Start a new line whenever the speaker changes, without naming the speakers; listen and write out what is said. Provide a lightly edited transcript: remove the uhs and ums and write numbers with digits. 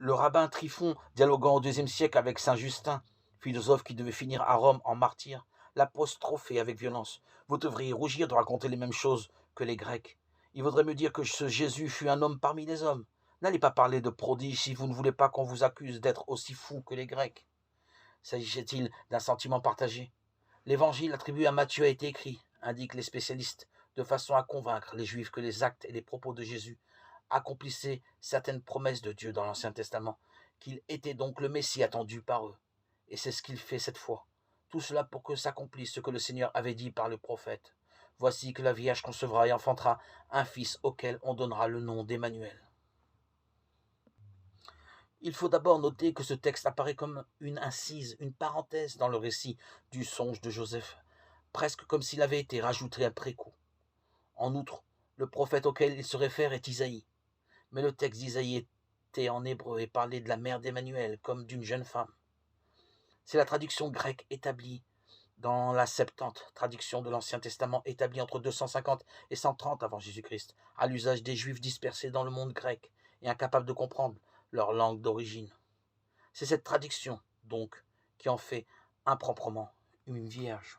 Le rabbin Tryphon, dialoguant au IIe siècle avec saint Justin, philosophe qui devait finir à Rome en martyr, l'apostrophait avec violence. Vous devriez rougir de raconter les mêmes choses que les Grecs. Il vaudrait me dire que ce Jésus fut un homme parmi les hommes. N'allez pas parler de prodige si vous ne voulez pas qu'on vous accuse d'être aussi fou que les Grecs. S'agissait-il d'un sentiment partagé? L'évangile attribué à Matthieu a été écrit, indiquent les spécialistes, de façon à convaincre les Juifs que les actes et les propos de Jésus accomplissaient certaines promesses de Dieu dans l'Ancien Testament, qu'il était donc le Messie attendu par eux. Et c'est ce qu'il fait cette fois. Tout cela pour que s'accomplisse ce que le Seigneur avait dit par le prophète. Voici que la Vierge concevra et enfantera un fils auquel on donnera le nom d'Emmanuel. Il faut d'abord noter que ce texte apparaît comme une incise, une parenthèse dans le récit du songe de Joseph, presque comme s'il avait été rajouté après coup. En outre, le prophète auquel il se réfère est Isaïe, mais le texte d'Isaïe était en hébreu et parlait de la mère d'Emmanuel comme d'une jeune femme. C'est la traduction grecque établie dans la Septante, traduction de l'Ancien Testament établie entre 250 et 130 avant Jésus-Christ, à l'usage des Juifs dispersés dans le monde grec et incapables de comprendre leur langue d'origine. C'est cette traduction, donc, qui en fait improprement une vierge.